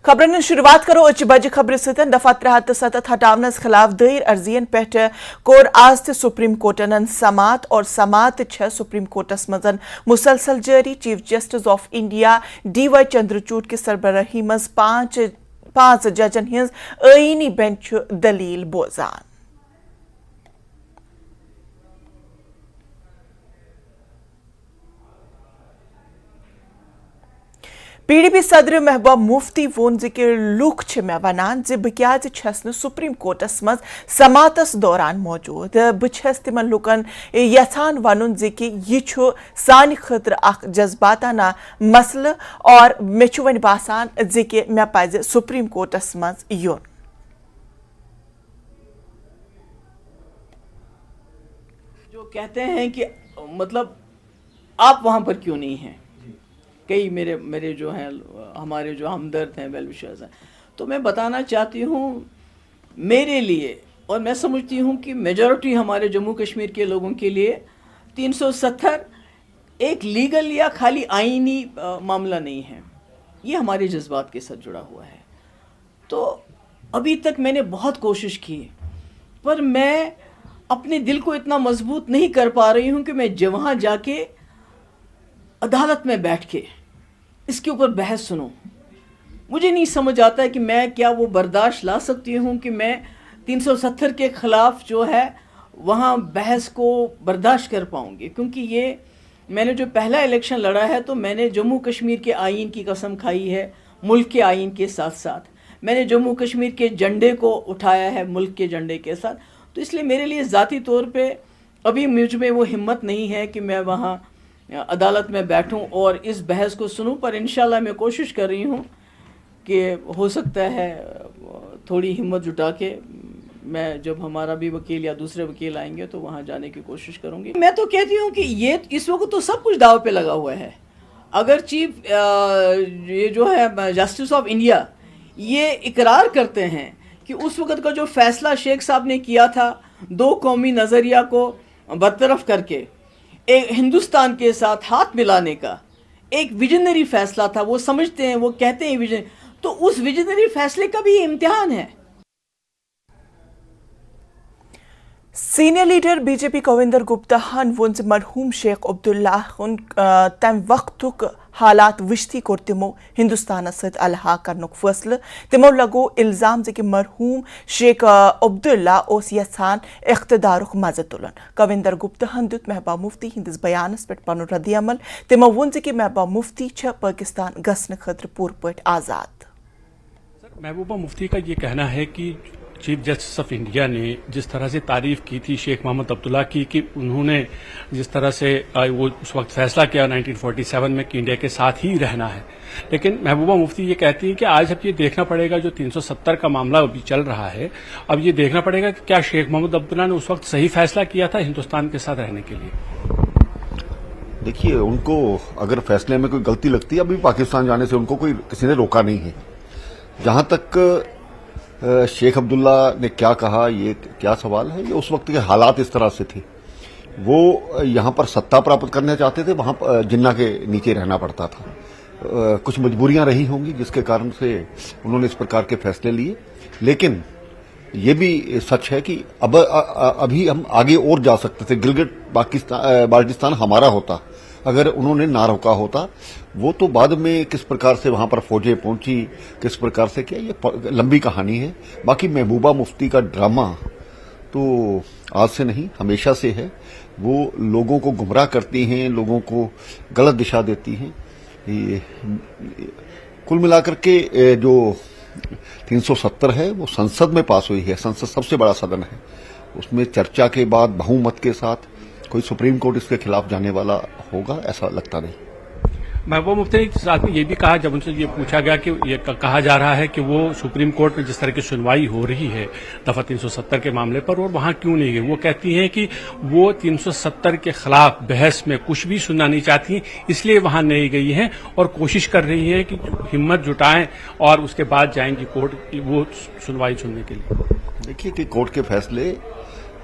खबरन शुरुआत करो अच बज खबर सतन दफा 307 हटावनस खिलाफ दायर अर्जियन पे कोर आज ते सुप्रीम कोर्टन समात और समात सुप्रीम कोर्टस मजन मुसलसल जारी। Chief justice of India DY Chandrachud की सरबराही मज पांच जजन हिंज आईनी बेंच दलील बोजान। PDP सदर महबूबा मुफ्ती वोन कि लूख मे वनान बह क्या सुप्रीम कोर्टस मज समातस दौरान मौजूद। बह तिमन लुकन यछान वन कि यह सान खतर अख जज्बाताना मसल और मे वन बासान कि मे पज सुप्रीम कोर्टस मज युन। जो कहते हैं कि मतलब आप वहां पर क्यों नहीं हैं, कई मेरे जो हैं हमारे जो हमदर्द हैं वेल विशर्स हैं, तो मैं बताना चाहती हूँ मेरे लिए और मैं समझती हूँ कि मेजॉरिटी हमारे जम्मू कश्मीर के लोगों के लिए 370 एक लीगल या खाली आईनी मामला नहीं है, ये हमारे जज्बात के साथ जुड़ा हुआ है। तो अभी तक मैंने बहुत कोशिश की पर मैं अपने दिल को इतना मजबूत नहीं कर पा रही हूँ कि मैं वहाँ जाके अदालत में बैठ के इसके ऊपर बहस सुनूं। मुझे नहीं समझ आता है कि मैं क्या वो बर्दाश्त ला सकती हूँ कि मैं 370 के ख़िलाफ़ जो है वहाँ बहस को बर्दाश्त कर पाऊँगी, क्योंकि ये मैंने जो पहला इलेक्शन लड़ा है तो मैंने जम्मू कश्मीर के आइन की कसम खाई है मुल्क के आइन के साथ साथ, मैंने जम्मू कश्मीर के झंडे को उठाया है मुल्क के झंडे के साथ। तो इसलिए मेरे लिए ज़ाती तौर पे अभी मुझ में वो हिम्मत नहीं है कि मैं वहाँ अदालत में बैठूं और इस बहस को सुनूं, पर इंशाल्लाह मैं कोशिश कर रही हूं कि हो सकता है थोड़ी हिम्मत जुटा के मैं जब हमारा भी वकील या दूसरे वकील आएंगे तो वहां जाने की कोशिश करूंगी। मैं तो कहती हूं कि ये इस वक्त तो सब कुछ दाव पे लगा हुआ है। अगर चीफ ये जो है जस्टिस ऑफ इंडिया ये इकरार करते हैं कि उस वक्त का जो फैसला शेख साहब ने किया था दो कौमी नज़रिया को बरतरफ करके एक हिंदुस्तान के साथ हाथ मिलाने का एक विजनरी फैसला था, वो समझते हैं, वो कहते हैं विजन, तो उस विजनरी फैसले का भी इम्तिहान है। Senior leader BJP Kavinder Gupta हन वोन मरहूम शेख अब्दुल्ला तम वक्तुक हालात विश्ती कोर तिमो हिंदुस्तान सत अलहा करनुक फैसले। तिमो लगो इल्जाम कि मरहूम शेख अब्दुल्ला ओस यछान इख्तदारुक मज़े तुलन। कविंदर गुप्ता हन दुत महबूबा मुफ्ती हिंदिस बयानस पे पनुन रद्द अमल। तिमो वोन कि महबूबा मुफ्ती छ पाकिस्तान गसन खतर पूर पट आज़ाद। महबूबा मुफ्ती का ये कहना है कि चीफ जस्टिस ऑफ इंडिया ने जिस तरह से तारीफ की थी शेख मोहम्मद अब्दुल्ला की कि उन्होंने जिस तरह से वो उस वक्त फैसला किया 1947 में कि इंडिया के साथ ही रहना है, लेकिन महबूबा मुफ्ती ये कहती हैं कि आज अब ये देखना पड़ेगा जो 370 का मामला अभी चल रहा है, अब ये देखना पड़ेगा कि क्या शेख मोहम्मद अब्दुल्ला ने उस वक्त सही फैसला किया था हिंदुस्तान के साथ रहने के लिए। देखिए, उनको अगर फैसले में कोई गलती लगती है, अभी पाकिस्तान जाने से उनको कोई किसी ने रोका नहीं है। जहां तक शेख अब्दुल्ला ने क्या कहा, ये क्या सवाल है, ये उस वक्त के हालात इस तरह से थे। वो यहां पर सत्ता प्राप्त करना चाहते थे, वहां जिन्ना के नीचे रहना पड़ता था। कुछ मजबूरियां रही होंगी जिसके कारण से उन्होंने इस प्रकार के फैसले लिए, लेकिन ये भी सच है कि अब अभी हम आगे और जा सकते थे। गिलगिट बाल्टिस्तान हमारा होता अगर उन्होंने ना रोका होता। वो तो बाद में किस प्रकार से वहां पर फौजें पहुंची, किस प्रकार से किया, ये लंबी कहानी है। बाकी महबूबा मुफ्ती का ड्रामा तो आज से नहीं हमेशा से है। वो लोगों को गुमराह करती हैं, लोगों को गलत दिशा देती हैं। कुल मिलाकर के जो 370 है वो संसद में पास हुई है। संसद सबसे बड़ा सदन है, उसमें चर्चा के बाद बहुमत के साथ कोई सुप्रीम कोर्ट इसके खिलाफ जाने वाला होगा ऐसा लगता नहीं। महबूबा मुफ्ती ने साथ में ये भी कहा, जब उनसे ये पूछा गया कि ये कहा जा रहा है कि वो सुप्रीम कोर्ट में जिस तरह की सुनवाई हो रही है दफा 370 के मामले पर और वहां क्यों नहीं गई, वो कहती हैं कि वो 370 के खिलाफ बहस में कुछ भी सुनना नहीं चाहती, इसलिए वहां नहीं गई हैं और कोशिश कर रही है कि हिम्मत जुटाएं और उसके बाद जाएंगी कोर्ट की वो सुनवाई सुनने के लिए। देखिए कि कोर्ट के फैसले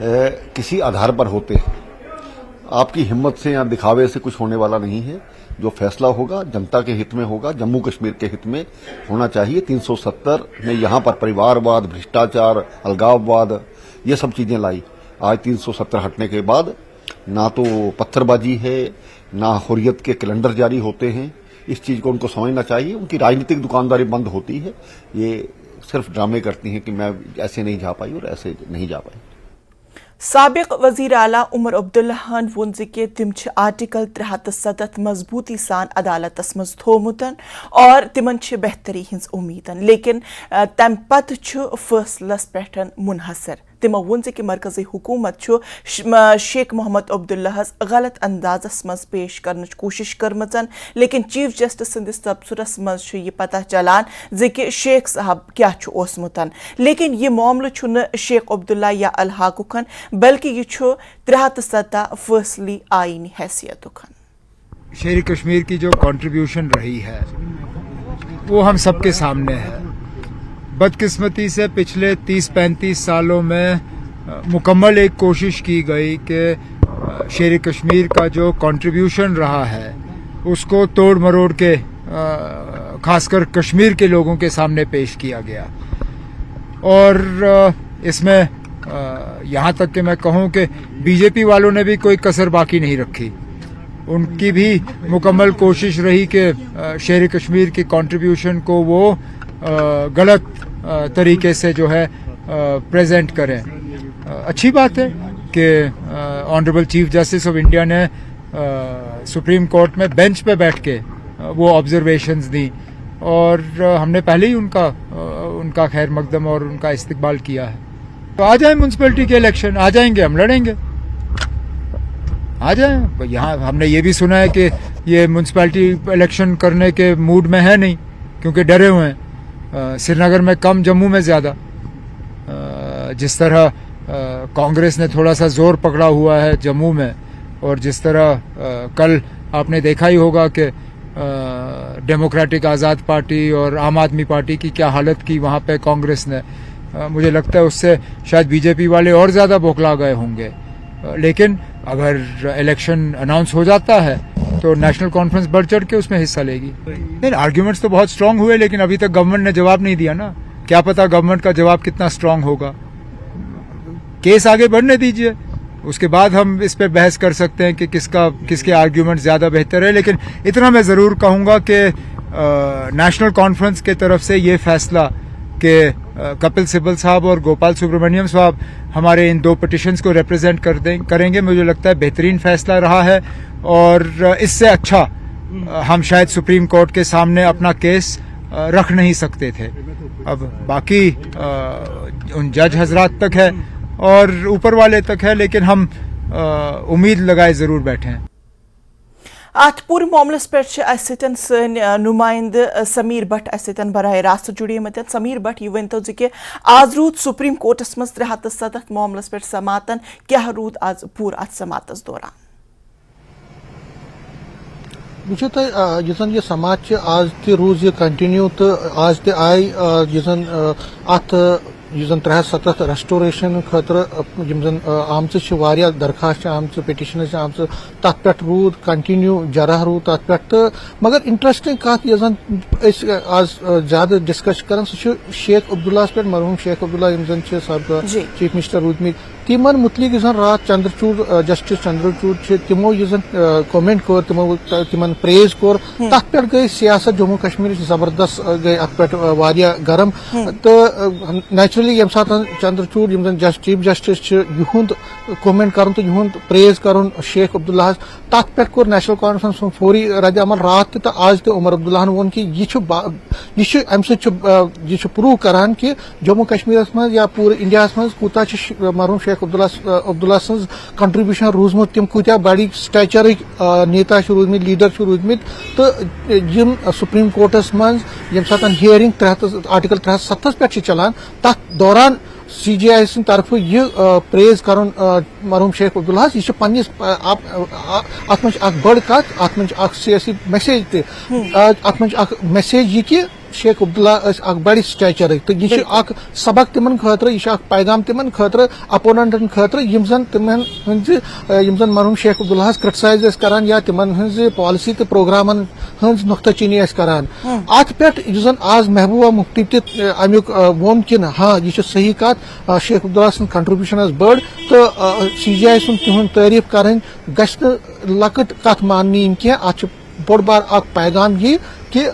किसी आधार पर होते हैं, आपकी हिम्मत से या दिखावे से कुछ होने वाला नहीं है। जो फैसला होगा जनता के हित में होगा, जम्मू कश्मीर के हित में होना चाहिए। 370 ने यहाँ पर परिवारवाद, भ्रष्टाचार, अलगाववाद ये सब चीजें लाई। आज 370 हटने के बाद ना तो पत्थरबाजी है, ना हुर्रियत के कैलेंडर जारी होते हैं। इस चीज को उनको समझना चाहिए। उनकी राजनीतिक दुकानदारी बंद होती है। ये सिर्फ ड्रामे करती हैं कि मैं ऐसे नहीं जा पाई और ऐसे नहीं जा पाई। साबिक वजीर आला उमर अब्दुल्ला वोन कि तिम आर्टिकल 307 मजबूती सान अदालतस मज थोमुतन और तिमन बेहतरी हिंस उम्मीदन, लेकिन तम पत फैसलस पे मुनहसर। तिमो वोन कि मरकजी हुकूमत शेख मोहम्मद अब्दुल्ला गलत अंदाजस मज पेश करने कोशिश करमचन, लेकिन चीफ जस्टिस संदिस तबसुरस मज ये पता चलान कि शेख साहब क्या ओसमुतन। लेकिन ये मामलो छुन शेख अब्दुल्ला या अलहाकुखन, बल्कि ये 307 फैसली आईनी हैसियतुखन। शेर कश्मीर की जो कंट्रीब्यूशन रही है वो हम सबके सामने है। बदकिस्मती से पिछले 30-35 सालों में मुकम्मल एक कोशिश की गई कि शेर कश्मीर का जो कंट्रीब्यूशन रहा है उसको तोड़ मरोड़ के खासकर कश्मीर के लोगों के सामने पेश किया गया। और इसमें यहाँ तक कि मैं कहूँ कि बीजेपी वालों ने भी कोई कसर बाकी नहीं रखी। उनकी भी मुकम्मल कोशिश रही कि शेर कश्मीर की कंट्रीब्यूशन को वो गलत तरीके से जो है प्रेजेंट करें। अच्छी बात है कि honourable chief justice of India ने सुप्रीम कोर्ट में बेंच पे बैठ के वो ऑब्जर्वेशंस दी और हमने पहले ही उनका खैर मकदम और उनका इस्तकबाल किया है। तो आ जाए म्यूनसिपैलिटी के इलेक्शन, आ जाएंगे, हम लड़ेंगे, आ जाए। यहाँ हमने ये भी सुना है कि ये म्यूनसिपैलिटी इलेक्शन करने के मूड में है नहीं, क्योंकि डरे हुए हैं। श्रीनगर में कम, जम्मू में ज्यादा। जिस तरह कांग्रेस ने थोड़ा सा जोर पकड़ा हुआ है जम्मू में, और जिस तरह कल आपने देखा ही होगा कि डेमोक्रेटिक आज़ाद पार्टी और आम आदमी पार्टी की क्या हालत की वहाँ पे कांग्रेस ने। मुझे लगता है उससे शायद बीजेपी वाले और ज़्यादा बौखला गए होंगे। लेकिन अगर इलेक्शन अनाउंस हो जाता है तो नेशनल कॉन्फ्रेंस बढ़ चढ़ के उसमें हिस्सा लेगी। नहीं, आर्ग्यूमेंट्स तो बहुत स्ट्रांग हुए, लेकिन अभी तक गवर्नमेंट ने जवाब नहीं दिया ना। क्या पता गवर्नमेंट का जवाब कितना स्ट्रांग होगा। केस आगे बढ़ने दीजिए, उसके बाद हम इस पे बहस कर सकते हैं कि किसके आर्ग्यूमेंट ज्यादा बेहतर है। लेकिन इतना मैं जरूर कहूंगा कि नेशनल कॉन्फ्रेंस के तरफ से ये फैसला कि कपिल सिब्बल साहब और गोपाल सुब्रमण्यम साहब हमारे इन 2 पिटिशंस को रिप्रेजेंट करेंगे, मुझे लगता है बेहतरीन फैसला रहा है। और इससे अच्छा हम शायद सुप्रीम कोर्ट के सामने अपना केस रख नहीं सकते थे। अब बाकी उन जज हजरात तक है और ऊपर वाले तक है, लेकिन हम उम्मीद लगाए जरूर बैठे हैं। अत पूरे मामलस पे सन नुमाइंद समीर भट्ट बराह रास्त जुड़े। समीर भट्ट यह वन तो कि आज रूद सुप्रीम कोर्टस मज 307 मामलस पे समातन, क्या रूद आज पूर अत समातस दौरान? वुचो तुम ये समात आज तह रूज यह कंटिन्यू तो आज तह आई अत 307 रेस्टोरेशन खतर आम दरखास्त आम पिटिशन आम तथ पे रूद कंटिन्यू जरह रूद तथ पे। तो मगर इंटरेस्टिंग कत आज ज्यादा डिस्कस कर शेख अब्दुल्ला पे, मरहूम शेख अब्दुल्ला सब चीफ मिनिस्टर रूदमित तिमन मुतलिक रात चंद्रचूड़ जस्टिस चंद्रचूड़ तिमो कमेंट कर तिमन प्रेज कोर तथ पे गई सियासत जम्मू कश्मीर जबरदस्त गई अत पे वारिया गरम। तो नेचुरली यम सात चंद्रचूड़ चीफ जस्टिस युंद कमेंट कर तो युंद प्रेज कर शेख अब्दुल्ला तथ पे कोर नेशनल कॉन्फ्रेंस फौरी रद्द अमल रात तो आज तो उमर अब्दुल्ला वोन कि यह प्रूव करान कि जम्मू कश्मीर मज या पूरे इंडिया मज कूता मरहूम शेख अब्दुल्ला सज कंट्रीब्यूशन रूजमुत, तिम कूत्या बड़ी स्टैचर नेता रूदमित, लीडर रूदमित। तो यम सुप्रीम कोर्टस मज यम सात हियरिंग आर्टिकल 307 पे चलान, तथ दौरान CJI सिंह तरफ यह प्रेज कर मरहूम शेख अब्दुल्ला यह पन्निस अत बड़ कत अत सियासी मैसेज अत मैसेज यह कि शेख अब्दुल्ला बड़ स्टेचर तो यह अख सबक तिमन खतर यह पैगाम तिमन खतर अपोनेंटन खतर यम जन मरहूम शेख अब्दुल्ला क्रिटिसाइज करान या तिमन हज पॉलिसी तो प्रोग्रामन हज नुक्ताचीनी करान अत पे जन आज महबूबा मुफ्ती तमिक वोन कि हाँ यह सही कत शेख अब्दुल्ला सद कंट्रीब्यूशन बड़ तो CGI तुहद तारीफ कर लकट कत मान कह अत बोड़ बार पैगाम यह कि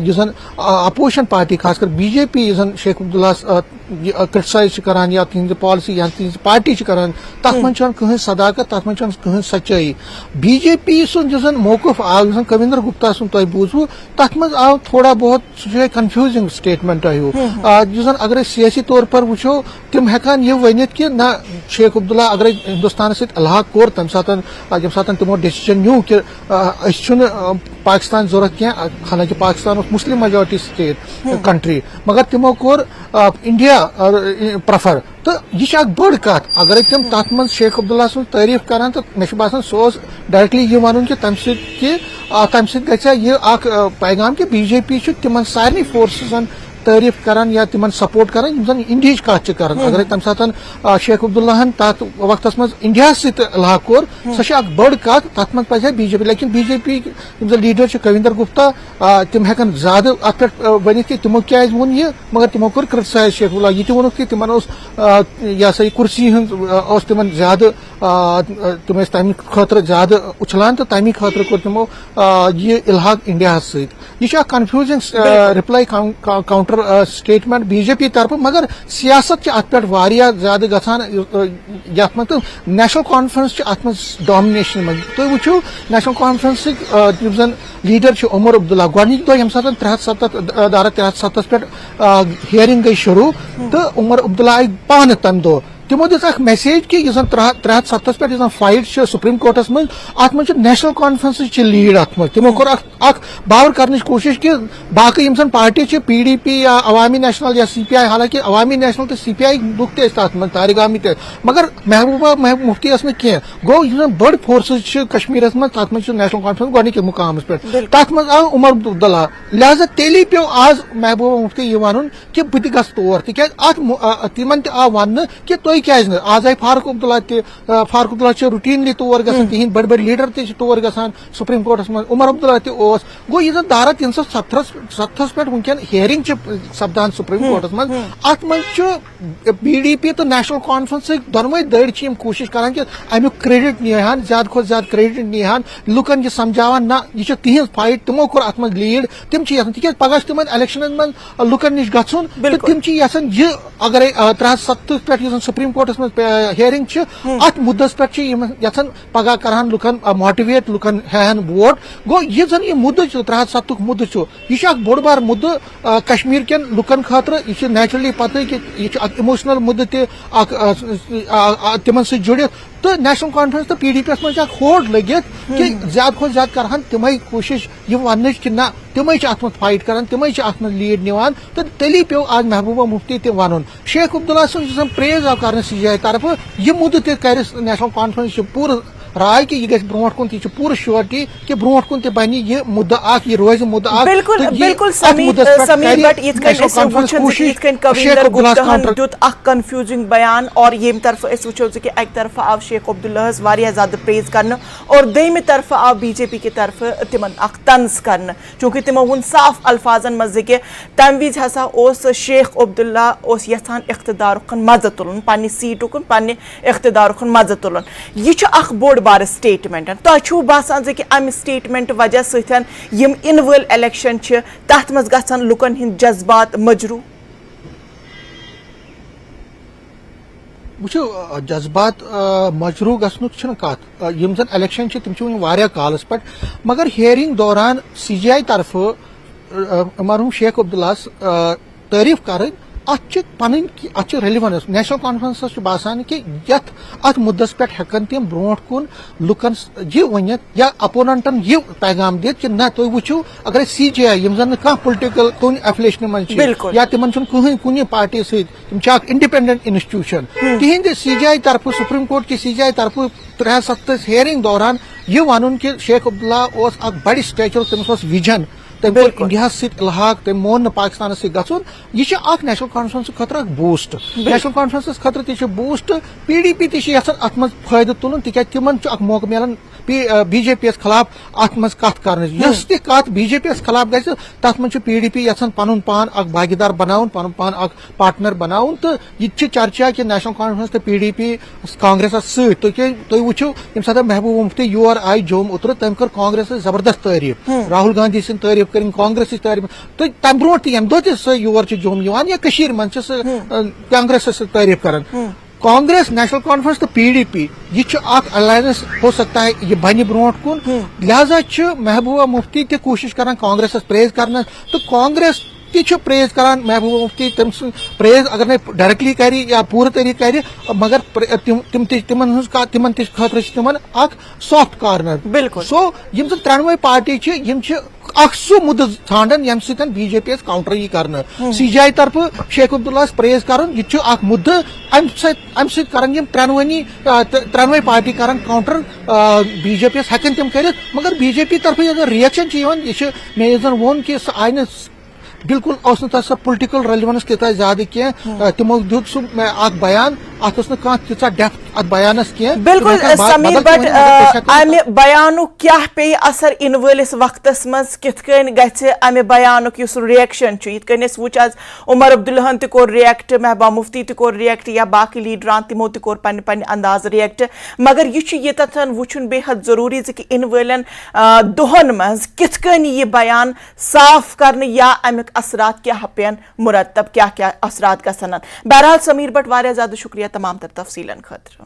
जन अपोजिशन पार्टी खासकर BJP जन शेख अब्दुल्ला क्रिटिसाइज करान या तिहद पॉलिसी या तिहद पार्टी करान तथ मन कहीं सदाकत तथ मन कहीं सच्चाई BJP जन मौकफ आव जन कविंदर गुप्ता तुम बूझू तथ मज आव थोड़ा बहुत कन्फ्यूजिंग स्टेटमेंट आयो जन अगर सियासी तौर पर वो तम हेकान यह वनित कि ना शेख अब्दुल्ला अगर हिंदुस्तान अलहाक कोर तम सात तमो डिसीजन न्यू कि पाकिस्तान जरूरत क्या हालांकि Pakistan Muslim majority state country मगर तमो कोर इंडिया प्रेफर तो यह बड़ कत अगर तम तथ मज शेख अब्दुल्ला सद तारीफ करान तो मे बासान सो डायरेक्टली यह वन कि तम पैगाम कि BJP तिमन सारे फोर्सजन तारीफ करान या तिमन सपोर्ट करान जन इंडिया कत करान अगर तम सात शेख अब्दुल्ला तथ वक्त मज इंडिया सलाह कोर सह बड़ कत तथ मज पे BJP लेकिन BJP लीडर कविंदर गुप्ता तम हेकन ज्यादा अत पे वन कि तमो क्या वोन यह मगर तमो कोर क्रिटिसाइज शेख अब्दुल्ला यह वोन कि तिमन यह सा कुर्सी हज तिमन ज्यादा तम तम खतर ज्यादा उछलान तो तमी खतर कोर तमो यह इल्हाक इंडिया सह confusing reply counter statement BJP तरफ मगर सियासत अत पे ज्यादा गसान यथ मज नेशनल कॉन्फ्रेंस अत मज डोमिनेशन मज तुम वो नेशनल कॉन्फ्रेंस जन लीडर उमर अब्दुल्ला गोनिक दो यम सात 370 धारा 370 पे हियरिंग गई शुरू तो उमर अब्दुल्ला आई पान तम दो तमो दिस मैसेज कि 370 पे फाइट सुप्रीम कोर्टस मज अत मज नेशनल कॉन्फ्रेंस लीड अत मज तमो कोर बावर करने कोशिश कि बाकी यम पार्टी PDP या अवामी नेशनल या CPI हालांकि अवामी नेशनल तो CPI लुक तथ मज तारिक आमित मगर महबूबा मुफ्ती कह गो बड़ फोर्स कश्मीर मज तथ मज नेशनल कॉन्फ्रेंस गोनिक मुकाम पे तथ मज आव उमर अब्दुल्ला लिहाजा तेली पे आज महबूबा मुफ्ती यह वन कि बह गस तौर तिक तिमन आव वन कि तुम क्या आज आई फारूक अब्दुल्ला रूटीनली तौर तिहद बड़ बड़ लीडर तौर गसान सुप्रीम कोर्टस मज उमर अब्दुल्ला गो यह धारा 370 पे वनकन हियरिंग सपदान सुप्रीम कोर्टस मज अत मज BDP तो नेशनल कॉन्फ्रेंस दोनवे दड़ कोशिश करान कि अमुक क्रेडिट निहान ज्यादा खुद ज्यादा क्रेडिट निहान लुकन यह समझावान ना यह तिहद फाइट तमो कोर अत मज लीड तम तिक पगह तम इलेक्शन मज लुकन निश गन तम यह अगर 370 पे सुप्रीम कोर्टस मज हियरिंग अत मुद्दस पे यथन पगह करान लुकन मोटिवेट लुकन हैन वोट गो यह जन यह मुद्द 370 मुद्द यह बोड़ बार मुद्द कश्मीर कन लुकन खतर यह नेचुरली पता कि यह इमोशनल मुद्द तिमन जुड़ित तो नेशनल कॉन्फ्रेंस तो PDP मज होड़ लगित कि ज्यादा खुद ज्यादा करान तम कोशिश यह वन कि ना तम अत मज फाइट करान तम अत मज लीड निवान तो तेली पे आज महबूबा मुफ्ती ते वन शेख अब्दुल्ला सद प्रेज आव कर CGI तरफ यह मुद्द कर नेशनल कॉन्फ्रेंस पूरा राय कि यह ब्रोट कुन यह पूरा श्योरिटी कि ब्रोट कुन बन यह मुद्दा यह रोज मुद्दा बिल्कुल समीर बट कविंदर गुप्ता दुत कंफ्यूजिंग बयान और येम तरफ वो कि अक तरफ आव शेख अब्दुल्ला ज्यादा प्रेज कर और दम तरफ आव BJP की तरफ तिमन तंज कर चूंकि तमो वोन साफ अल्फाजन मज कि तम विज हसा शेख अब्दुल्ला यहान इख्तदार मजा तुलन पन्ने सीटुक पन्ने इख्तदार मजा तुलन यह बोड़ बार स्टेटमेंट तुम बसान कि अमि स्टेटमेंट वजह सतन यम इन वल इलेक्शन तथ मज गसन लुकन हिंद जज्बात मजरू वो जज्बात मजरू गसन कत यम जन इलेक्शन तम कालस पे मगर हियरिंग दौरान CGI तरफ मरहूम शेख अब्दुल्ला तारीफ कर अत पन अत रेलिवेंस नेशनल कॉन्फ्रेंस बासान कि अत मुद्दस पे हेकन तम ब्रोट कुन लुकन यह वनित या अपोनेंटन यह पैगाम दित कि ना तुम वो अगर CGI यम जन कह पोलिटिकल कुन एफिलिएशन मज या तिमन कुन पार्टी सम इंडिपेंडेंट इंस्टीट्यूशन तिहद CGI तरफ सुप्रीम कोर्ट की CGI तरफ 370 हियरिंग दौरान यह वन कि शेख अब्दुल्ला बड़ स्टेचर तमिस विजन तम इंडिया इलाहाक तम मोन पाकिस्तान गुन यह नेशनल कॉन्फ्रेंस खतर बूस्ट नेशनल कॉन्फ्रेंस खतर बूस्ट PDP अत मज फायदे तुलन तिक तिमन मौका मिलान BJP खिलाफ अत मज कत कर BJP खिलाफ ग तथ मज PDP यहां पन पान भागीदार बनाउन पन पान पार्टनर बनाउन तो यह चर्चा कि नेशनल कॉन्फ्रेंस तो PDP कांग्रेस सु वो ये सदा महबूबा मुफ्ती योर आई जोम उतर तम कर कांग्रेस जबरदस्त तारीफ राहुल गांधी सिंह तारीफ कर कांग्रेस तारीफ तो तम ब्रो तम दो योर जोम या मन कांग्रेस तारीफ कर कांग्रेस नेशनल कॉन्फ्रेंस तो PDP यह अलायंस हो सकता है यह बन ब्रो कुन लिहाजा महबूबा मुफ्ती त कोशिश कर कांग्रेस प्रेज कर तो कांग्रेस प्रेज कर महबूबा मुफ्ती तम प्रेज अगर न डायरेक्टली कर या पूरे तरीके कर मगर तिमन खतर सॉफ्ट कार्नर बिल्कुल सो यम त्रोनवे पार्टी सह मुद ठान यम BJP काउंटर यह कर CJI तरफ शेख अब्दुल्ला प्रेज कर मुद अम त्रोनवे पार्टी कर काउंटर BJP हेकन तम कर मगर BJP तरफ अगर रिएक्शन यह मे वोन कि सह आई बिल्कुल सह पोलिटिकल रेलिवेंस तीत ज्यादा कह तमो दुत सह बयान अत तीचा डेप्थ अत बयानस कह बिल्कुल समीर बट अमे बयानु क्या पे असर इन वलिस वक्तस मज किथकन गछि अमे बयानुक युस रिएक्शन छु इतकन अस वुच आज उमर अब्दुल्लाहन त कोर रिएक्ट महबूबा मुफ्ती त कोर रिएक्ट या बाकी लीडरान तिमो त कोर पन पन अंदाज रिएक्ट मगर यह छु यतन वुचुन बेहद जरूरी ज कि इन वलन दोहन मज किथकन ये बयान साफ करने या अमिक असरात क्या पेन मुरतब क्या क्या असरात गसन बहरहाल समीर बट वारिया ज्यादा शुक्रिया तमाम तर तफसीलन खतर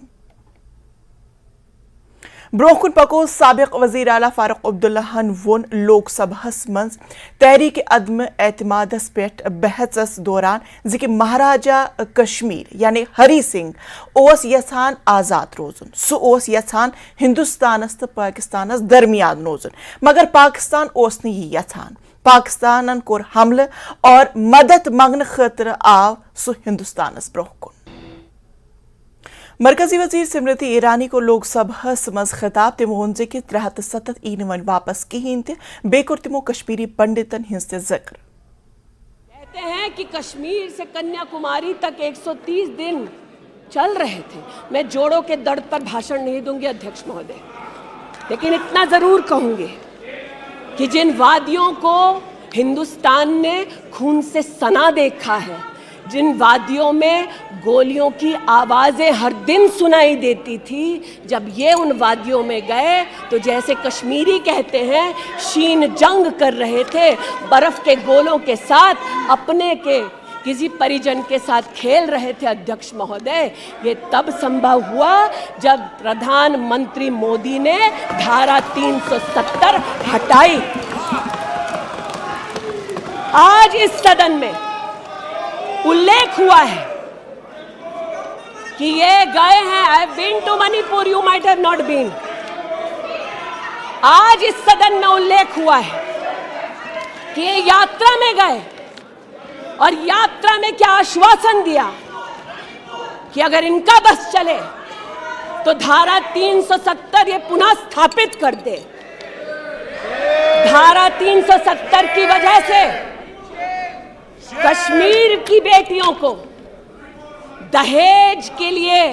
ब्रोकुन पको साबिक वजीर आला फारूक अब्दुल्लाहन वोन लोकसभास मज तहरीक अदम एतमादस पेट बहसस दौरान कि महाराजा कश्मीर यानी हरी सिंह ओस यछान आजाद रोजन सह ओस यछान हिंदुस्तानस तो पाकिस्तानस दरमियान रोजन मगर पाकिस्तान ओस न यह यछान पाकिस्तानन कोर हमले और मदद मंगन खतर आव सह हिंदुस्तानस ब्रोकुन मरकजी वजीर स्मृति ईरानी को लोकसभा मज खिताब तमो वोन कि 307 इन वन वापस कहें बे कोर तमो कश्मीरी पंडितन हिंस जिक्र कहते हैं कि कश्मीर से कन्याकुमारी तक 130 दिन चल रहे थे। मैं जोड़ों के दर्द पर भाषण नहीं दूंगी अध्यक्ष महोदय, लेकिन इतना जरूर कहूंगी कि जिन वादियों को हिंदुस्तान ने खून से सना देखा है, जिन वादियों में गोलियों की आवाजें हर दिन सुनाई देती थी, जब ये उन वादियों में गए तो जैसे कश्मीरी कहते हैं शीन जंग कर रहे थे, बर्फ के गोलों के साथ अपने के किसी परिजन के साथ खेल रहे थे। अध्यक्ष महोदय, ये तब संभव हुआ जब प्रधानमंत्री मोदी ने धारा 370 हटाई। आज इस सदन में उल्लेख हुआ है कि ये गए हैं, I have been to Manipur, you might have not been. आज इस सदन में उल्लेख हुआ है कि ये यात्रा में गए और यात्रा में क्या आश्वासन दिया कि अगर इनका बस चले तो धारा 370 ये पुनः स्थापित कर दे। धारा 370 की वजह से कश्मीर की बेटियों को दहेज के लिए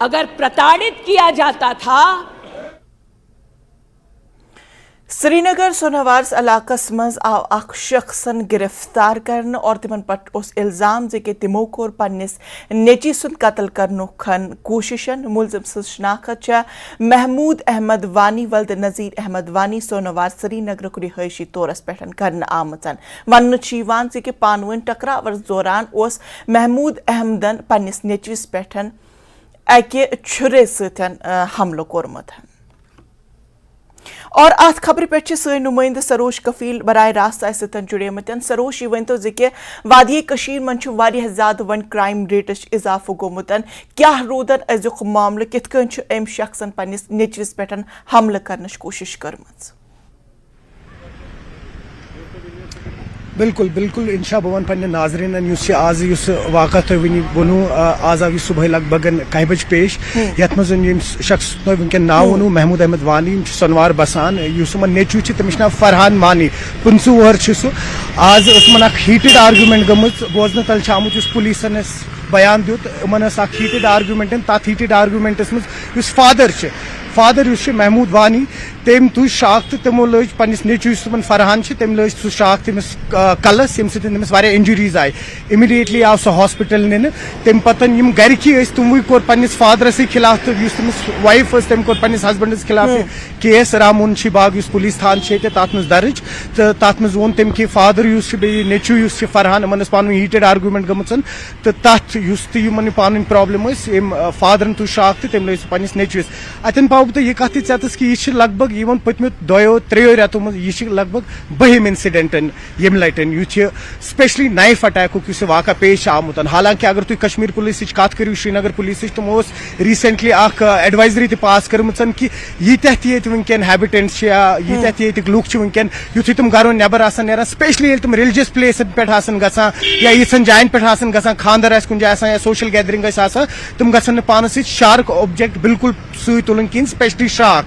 अगर प्रताड़ित किया जाता था। श्रीनगर सोनावार्स इलाकस मज आव अख शख्सन गिरफ्तार करन और तिमन पट उस इल्जाम जे तिमो कोर पन्निस नेची सुन कत्ल करनुखन कोशिशन। मुलजिम सज शनाख्त महमूद अहमद वानी वल्द नजीर अहमद वानी सोनावार श्रीनगर रिहायशी तौरस पे करन आमचन। वन कि पानवन टकरावर दौरान उस महमूद अहमदन पन्निस नेचिस पे अकि छुरे सतन हमलो कोरमत। और अत खबर पे सन नुमाइंद सरोश कफील बराह रास्त सतन जुड़ेमत। सरोश ये वन तो वादिये कशीर मन ज्यादा वन क्राइम रेटस इजाफो गोमुत। क्या रोदन अजुक मामले कित अम शख्सन पन्निस नेचरस पे हमले करने कोशिश कर्म। بالکل بالکل انشاء بہ ون پنہ ناظرین آز واقع تھی ون ونو آز آو صبح لگ بھگ 1 بج پیش یت مز شخص ونکین ناو ونو محمود احمد وانی سونوار بسان اس نیچو تمس ناو فرحان مانی 15 وہر سہ آز من ہیٹڈ آرگیومنٹ گمت بوزن تل آمت اس پولیسن بیان دیت ان ہیٹڈ آرگیومنٹ تر ہیٹڈ آرگیومنٹس مز فادر محمود وانی تم تج شاخ تو تمو لج پنس نیچو تم فرحان تم لج سہ شاخ تمس کلس یم سمس انجریز آئی امیڈیٹلی آو سہ ہاسپٹل نن تم پتن یم گرکی تموی کور پنس فادرس خلاف تو تمس وائف تم کور پنس ہسبنڈس خلاف کیس رامون باغ اس پولیس تھان تر مز درج تو تر مز وون تم کہ فادر نیچو فرحان ان پان ہیٹڈ آرگیومنٹ گمژ تو تر تمن پان پرابلم فادرن تج شاخ تو تم لج پنس نیچوس اتن پاو بہ یہ کت ٹھیک کہ یہ لگ بھگ پتمو 2-3 رتو مز یہ لگ بھگ 20 انسیڈنٹن یم لٹن یہ سپیشلی نائف اٹیک واقع پیش آمت حالانکہ اگر تھی کشمیر پولیس کت کرو سری نگر پولیس تمو ریسنٹلی ایڈوائزری تہ پاس کرمژ کہ یتہ تہ ونکین ہیبیٹنٹس یتہ تہ لوک ونکین یتھے تم گھروں نبر آسان نیران سپیشلی یل تم ریلیجس پلیسن پہ گژھان یا یژھن جائن پہ گژھان خاندر کن جائے آسان یا سوشل گیدرنگ آسان تم گژھن پانس سۭتۍ شارک اوبجیکٹ بالکل سی تلن کہین سپیشلی شراک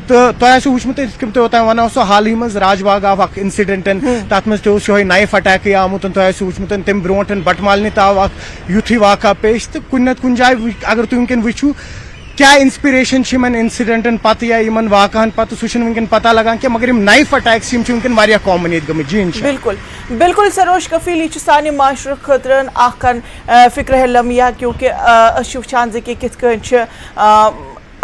تو تہ وچمت توتان ونو سو حال ہی مز راج باغ آو اخ انسیڈنٹن تر مز تہ نائف اٹیک آمت تہ وچمت تم برونٹھ بٹمالنہ تاو اخ یتھی واقع پیش تو کن نت کن جائے اگر تھی ونکین وچھو کیا انسپریشن انسیڈنٹن پتہ یا ان واقعن پتہ سہ ونکین پتہ لگان کہ مگر نائف اٹیکس ونکین واریاہ کامن یت گمت جی انشاء بالکل بالکل سروش کفیل یہ سانہ معاشرہ خاطر اخن فکر لمحہ کیونکہ وچان کت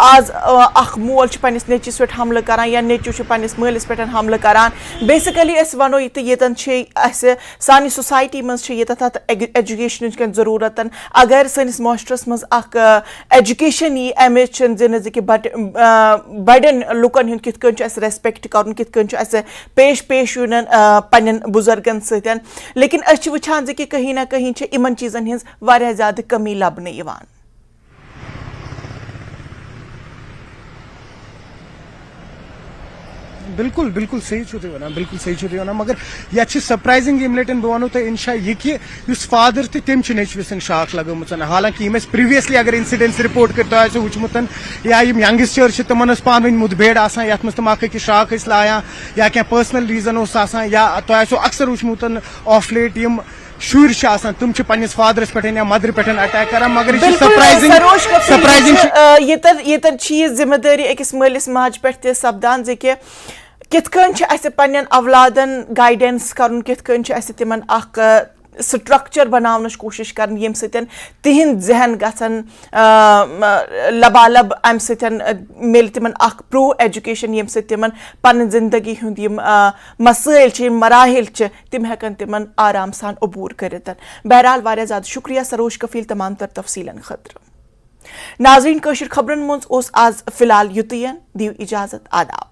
آز اخ مول پنس نیچوس پہ حملہ کران یا نیچو پنس مالس پہ حملہ کران بیسیکلی ونو تو یتن سانہ سوسائٹی مز تک ایجوکیشن ضرورت اگر سنس معاشرس مز اخ ایجوکیشن یہ امے کہ بڑن لکن ہند کت ریسپیکٹ کرن کت پیش یون پن بزرگن ستن لیکن اس وچان کہ کہیں نہ کہیں ان چیزن ہز واریاہ زیادہ کمی لبنہ یوان. بالکل بالکل صحیح چھو تھی ونان بالکل صحیح چھو تھی ونان مگر یہ سرپرائزنگ یم لٹن بہ ونو تہ انشاء یہ کہ اس فادر تہ تم نیچوسن شاخ لگمت حالانکہ یم پریویسلی اگر انسیڈنٹس رپورٹ کر تہ وچمت یا یم ینگسٹرس تمن پان ون متبھیڑ آسان یت مز تم اخ أکس شاخ لایا یا کیا پرسنل ریزن آسان یا تہ اکثر وچمت آف لیٹ یم شر تم پنس فادرس پہ یا مدر پہ اٹیک کران مگر یتن یہ ذمہ داری اکس مالس ماج پہ سپدان کہ کت پن اولادن گائیڈنس کرن کت تمن اخ سٹرکچر بناونچ کوشش کرن یم ستن تہند ذہن گژھن لبالب ام ستن مل تمن اخ پرو ایجوکیشن یم ست تمن پن زندگی ہند یم مسائل مراحل تم ہیکن تمن آرام سان عبور کرت. بہرحال واریاہ زیادہ شکریہ سروش کفیل تمام تر تفصیلن خاطر. ناظرین کشر خبرن مز آز فی الحال یتین دیو اجازت آداب.